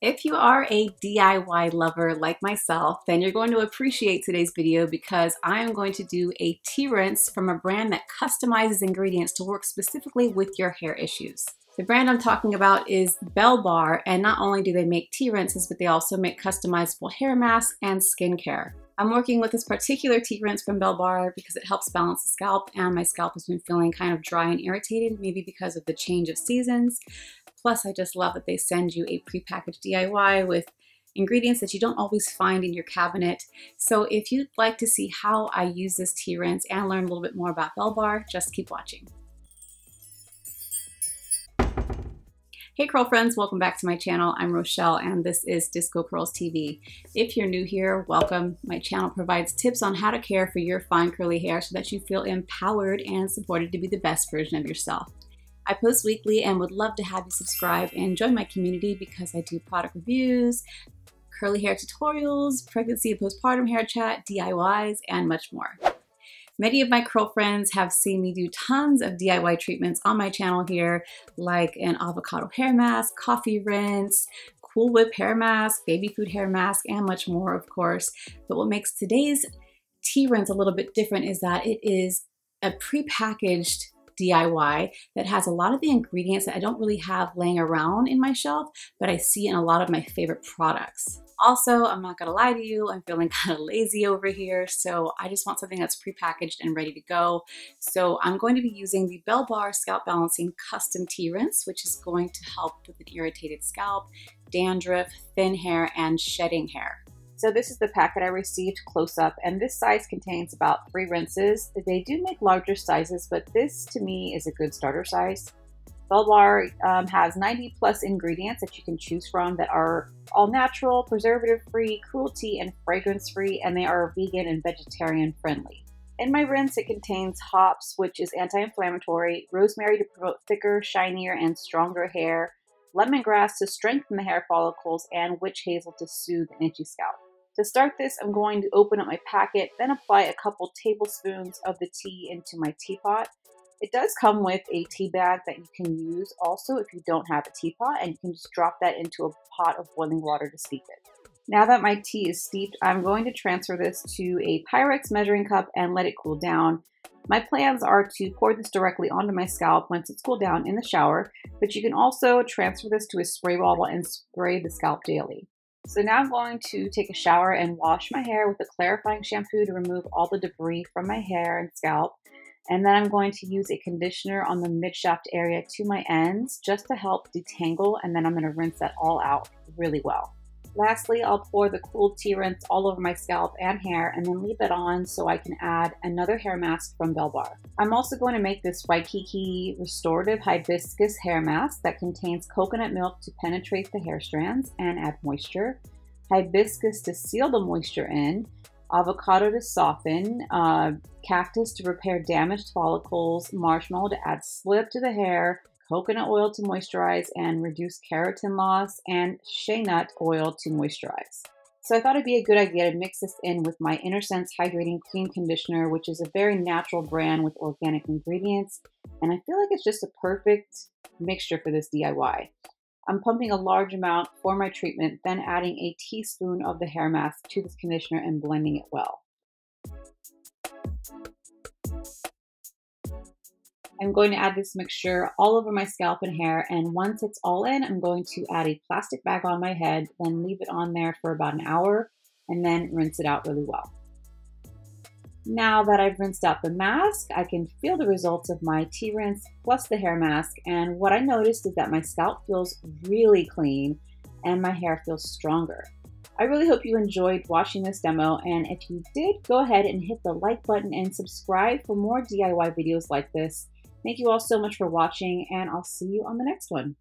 If you are a DIY lover like myself, then you're going to appreciate today's video because I am going to do a tea rinse from a brand that customizes ingredients to work specifically with your hair issues. The brand I'm talking about is Belle Bar, and not only do they make tea rinses, but they also make customizable hair masks and skincare. I'm working with this particular tea rinse from Belle Bar because it helps balance the scalp, and my scalp has been feeling kind of dry and irritated, maybe because of the change of seasons. Plus, I just love that they send you a prepackaged DIY with ingredients that you don't always find in your cabinet. So if you'd like to see how I use this tea rinse and learn a little bit more about Belle Bar, just keep watching. Hey curl friends, welcome back to my channel. I'm Rochelle and this is Disco Curls TV. If you're new here, welcome. My channel provides tips on how to care for your fine curly hair so that you feel empowered and supported to be the best version of yourself. I post weekly and would love to have you subscribe and join my community because I do product reviews, curly hair tutorials, pregnancy and postpartum hair chat, DIYs, and much more. Many of my curl friends have seen me do tons of DIY treatments on my channel here, like an avocado hair mask, coffee rinse, Cool Whip hair mask, baby food hair mask, and much more, of course. But what makes today's tea rinse a little bit different is that it is a prepackaged DIY that has a lot of the ingredients that I don't really have laying around in my shelf, but I see in a lot of my favorite products. Also, I'm not gonna lie to you, I'm feeling kind of lazy over here, so I just want something that's prepackaged and ready to go. So I'm going to be using the Belle Bar Scalp Balancing Custom Tea Rinse, which is going to help with an irritated scalp, dandruff, thin hair, and shedding hair. So this is the packet I received close up, and this size contains about 3 rinses. They do make larger sizes, but this to me is a good starter size. Belle Bar has 90 plus ingredients that you can choose from that are all natural, preservative free, cruelty and fragrance free, and they are vegan and vegetarian friendly. In my rinse, it contains hops, which is anti-inflammatory, rosemary to promote thicker, shinier and stronger hair, lemongrass to strengthen the hair follicles, and witch hazel to soothe an itchy scalp. To start this, I'm going to open up my packet, then apply a couple tablespoons of the tea into my teapot. It does come with a tea bag that you can use also if you don't have a teapot, and you can just drop that into a pot of boiling water to steep it. Now that my tea is steeped, I'm going to transfer this to a Pyrex measuring cup and let it cool down. My plans are to pour this directly onto my scalp once it's cooled down in the shower, but you can also transfer this to a spray bottle and spray the scalp daily. So now I'm going to take a shower and wash my hair with a clarifying shampoo to remove all the debris from my hair and scalp. And then I'm going to use a conditioner on the mid-shaft area to my ends just to help detangle, and then I'm going to rinse that all out really well. Lastly, I'll pour the cooled tea rinse all over my scalp and hair and then leave it on so I can add another hair mask from Belle Bar. I'm also going to make this Waikiki Restorative Hibiscus hair mask that contains coconut milk to penetrate the hair strands and add moisture, hibiscus to seal the moisture in, avocado to soften, cactus to repair damaged follicles, marshmallow to add slip to the hair, coconut oil to moisturize and reduce keratin loss, and shea nut oil to moisturize. So I thought it'd be a good idea to mix this in with my Inner Sense Hydrating Cream Conditioner, which is a very natural brand with organic ingredients, and I feel like it's just a perfect mixture for this DIY. I'm pumping a large amount for my treatment, then adding a teaspoon of the hair mask to this conditioner and blending it well. I'm going to add this mixture all over my scalp and hair, and once it's all in, I'm going to add a plastic bag on my head, then leave it on there for about an hour, and then rinse it out really well. Now that I've rinsed out the mask, I can feel the results of my tea rinse plus the hair mask, and what I noticed is that my scalp feels really clean and my hair feels stronger. I really hope you enjoyed watching this demo, and if you did, go ahead and hit the like button and subscribe for more DIY videos like this. Thank you all so much for watching, and I'll see you on the next one.